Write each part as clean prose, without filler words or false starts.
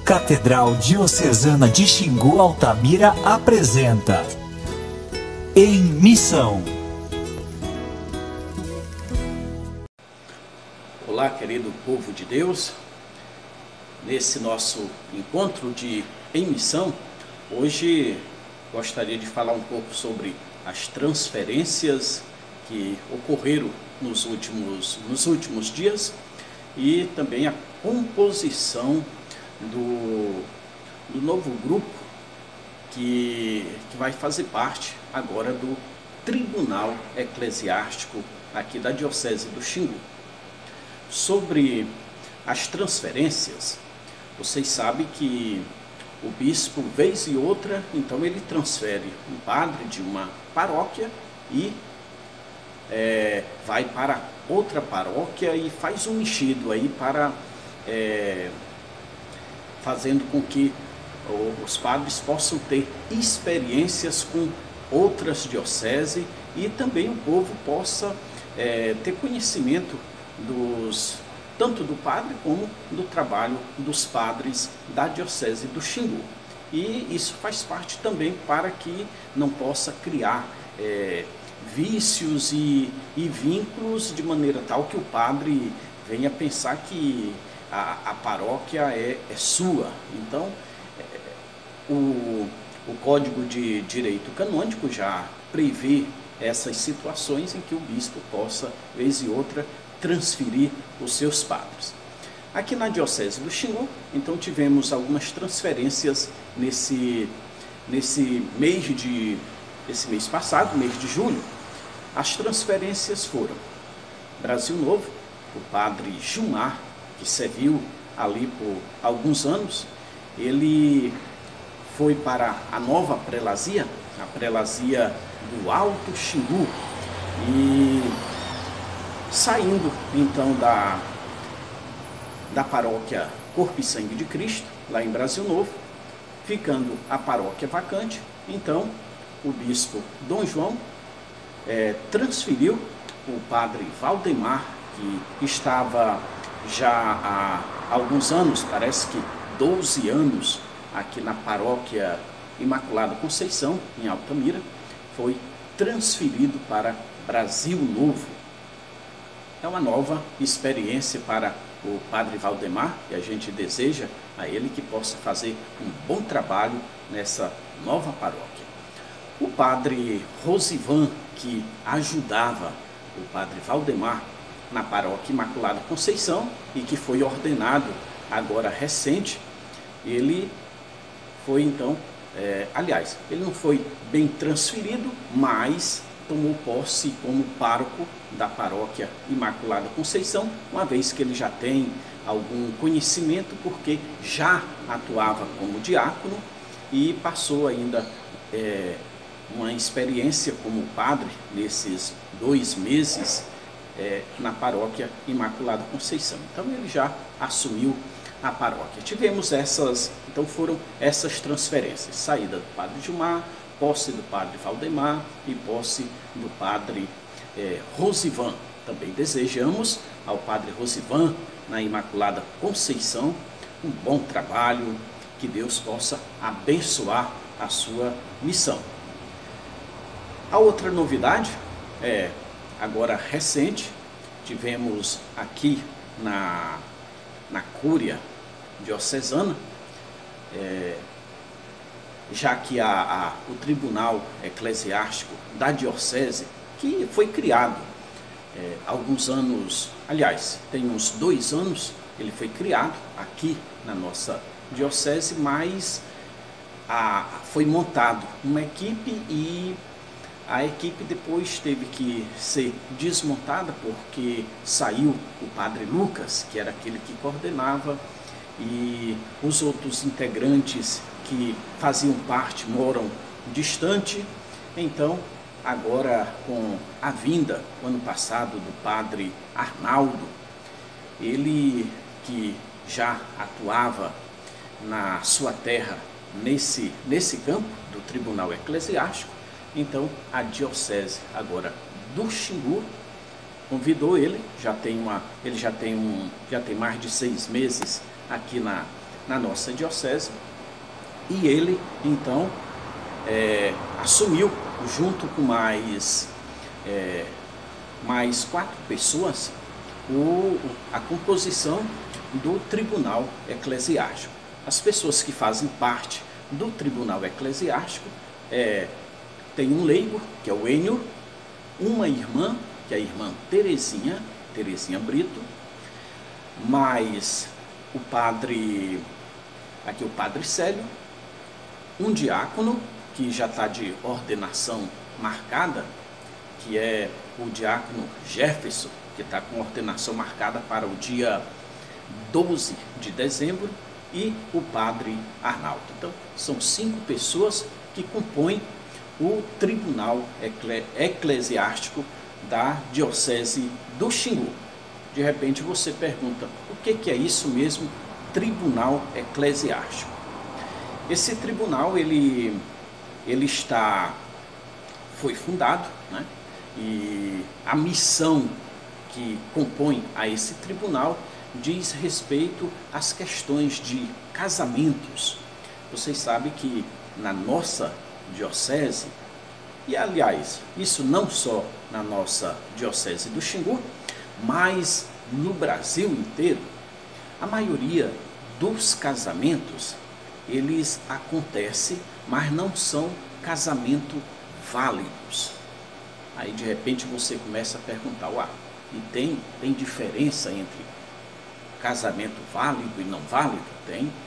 Catedral Diocesana de Xingu Altamira apresenta Em Missão. Olá, querido povo de Deus. Nesse nosso encontro de Em Missão, hoje gostaria de falar um pouco sobre as transferências que ocorreram nos últimos dias e também a composição do novo grupo que vai fazer parte agora do Tribunal Eclesiástico aqui da Diocese do Xingu. Sobre as transferências, vocês sabem que o bispo, vez e outra, então ele transfere um padre de uma paróquia e vai para outra paróquia e faz um mexido aí para fazendo com que os padres possam ter experiências com outras dioceses e também o povo possa ter conhecimento tanto do padre como do trabalho dos padres da Diocese do Xingu. E isso faz parte também para que não possa criar vícios e vínculos de maneira tal que o padre venha pensar que a paróquia é sua. Então, o Código de Direito Canônico já prevê essas situações em que o bispo possa, vez e outra, transferir os seus padres. Aqui na Diocese do Xingu, então tivemos algumas transferências nesse mês passado, mês de julho. As transferências foram Brasil Novo, o padre Gilmar, que serviu ali por alguns anos, ele foi para a nova prelazia, a prelazia do Alto Xingu, e saindo então da paróquia Corpo e Sangue de Cristo, lá em Brasil Novo, ficando a paróquia vacante, então o bispo Dom João transferiu o padre Valdemar, que estava já há alguns anos, parece que 12 anos, aqui na paróquia Imaculada Conceição, em Altamira, foi transferido para Brasil Novo. É uma nova experiência para o padre Valdemar e a gente deseja a ele que possa fazer um bom trabalho nessa nova paróquia. O padre Rosivan, que ajudava o padre Valdemar na paróquia Imaculada Conceição e que foi ordenado agora recente, ele foi então, aliás, ele não foi bem transferido, mas tomou posse como pároco da paróquia Imaculada Conceição, uma vez que ele já tem algum conhecimento, porque já atuava como diácono e passou ainda uma experiência como padre nesses 2 meses na paróquia Imaculada Conceição. Então ele já assumiu a paróquia. Tivemos então foram essas transferências, saída do padre Gilmar, posse do padre Valdemar e posse do padre Rosivan. Também desejamos ao padre Rosivan, na Imaculada Conceição, um bom trabalho, que Deus possa abençoar a sua missão. A outra novidade agora recente, tivemos aqui na Cúria Diocesana, já que o Tribunal Eclesiástico da Diocese, que foi criado há alguns anos, aliás, tem uns 2 anos, ele foi criado aqui na nossa Diocese, mas foi montado uma equipe e a equipe depois teve que ser desmontada porque saiu o padre Lucas, que era aquele que coordenava, e os outros integrantes que faziam parte moram distante. Então, agora com a vinda, no ano passado, do padre Arnaldo, ele que já atuava na sua terra nesse campo do Tribunal Eclesiástico, então a Diocese agora do Xingu convidou ele, já tem mais de 6 meses aqui na nossa diocese, e ele então assumiu, junto com mais 4 pessoas, a composição do Tribunal Eclesiástico. As pessoas que fazem parte do Tribunal Eclesiástico tem um leigo, que é o Enio, uma irmã, que é a irmã Terezinha Brito, mais o padre Célio, um diácono que já está de ordenação marcada, que é o diácono Jefferson, que está com ordenação marcada para o dia 12 de dezembro, e o padre Arnaldo. Então, são 5 pessoas que compõem o Tribunal Eclesiástico da Diocese do Xingu. De repente você pergunta, o que é isso mesmo, Tribunal Eclesiástico? Esse tribunal, ele foi fundado, né? E a missão que compõe a esse tribunal diz respeito às questões de casamentos. Vocês sabem que na nossa diocese, e aliás, isso não só na nossa diocese do Xingu, mas no Brasil inteiro, a maioria dos casamentos, eles acontecem, mas não são casamentos válidos. Aí de repente você começa a perguntar, e tem diferença entre casamento válido e não válido?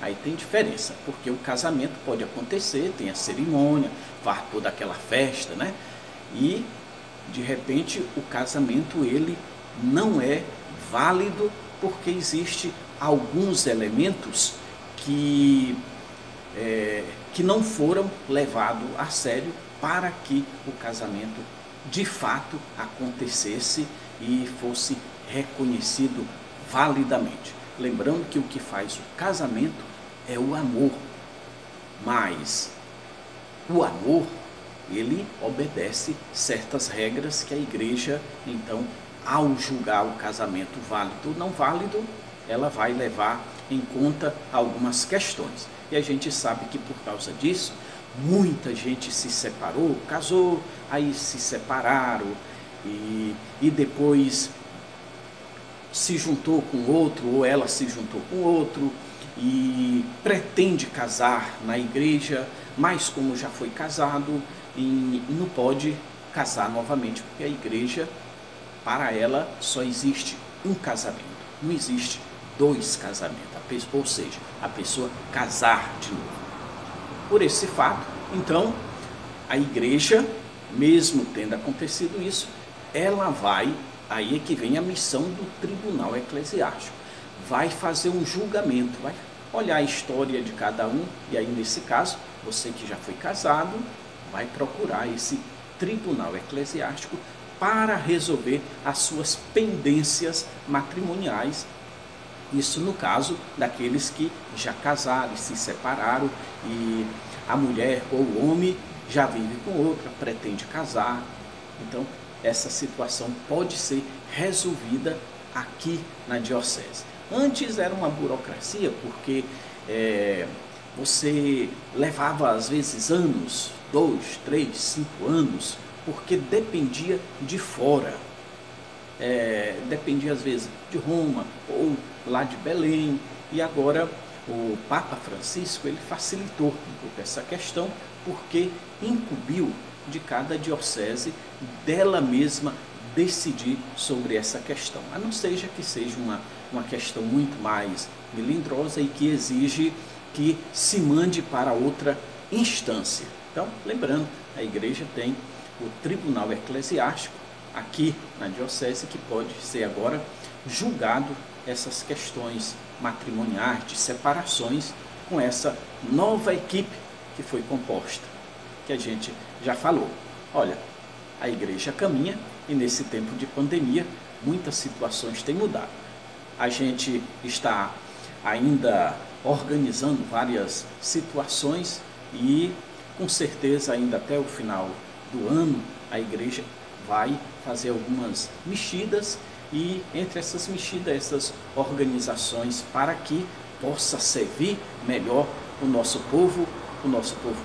Aí tem diferença, porque o casamento pode acontecer, tem a cerimônia, faz toda aquela festa, né? E de repente o casamento ele não é válido porque existe alguns elementos que não foram levados a sério para que o casamento de fato acontecesse e fosse reconhecido validamente. Lembrando que o que faz o casamento é o amor, mas o amor, ele obedece certas regras que a igreja, então, ao julgar o casamento válido ou não válido, ela vai levar em conta algumas questões. E a gente sabe que por causa disso, muita gente se separou, casou, aí se separaram e depois se juntou com outro, ou ela se juntou com outro e pretende casar na igreja, mas como já foi casado, e não pode casar novamente, porque a igreja, para ela, só existe um casamento, não existe 2 casamentos, ou seja, a pessoa casar de novo. Por esse fato, então, a igreja, mesmo tendo acontecido isso, ela vai, aí é que vem a missão do Tribunal Eclesiástico, vai fazer um julgamento, vai olhar a história de cada um, e aí nesse caso, você que já foi casado, vai procurar esse Tribunal Eclesiástico para resolver as suas pendências matrimoniais. Isso no caso daqueles que já casaram e se separaram e a mulher ou o homem já vive com outra, pretende casar. Então, essa situação pode ser resolvida aqui na diocese. Antes era uma burocracia, porque você levava às vezes anos, 2, 3, 5 anos, porque dependia de fora. Dependia às vezes de Roma ou lá de Belém, e agora o Papa Francisco ele facilitou um pouco essa questão, porque incumbiu de cada diocese dela mesma decidir sobre essa questão, a não seja que seja uma questão muito mais melindrosa e que exige que se mande para outra instância. Então, lembrando, a igreja tem o Tribunal Eclesiástico aqui na diocese, que pode ser agora julgado essas questões matrimoniais, de separações, com essa nova equipe que foi composta, que a gente já falou. Olha, a igreja caminha e nesse tempo de pandemia muitas situações têm mudado. A gente está ainda organizando várias situações e com certeza ainda até o final do ano a igreja vai fazer algumas mexidas, e entre essas mexidas, essas organizações, para que possa servir melhor o nosso povo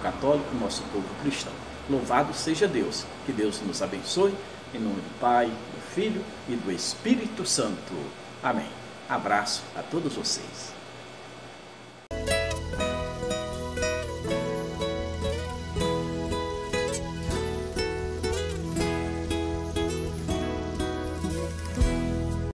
católico, o nosso povo cristão. Louvado seja Deus, que Deus nos abençoe, em nome do Pai, do Filho e do Espírito Santo. Amém. Abraço a todos vocês.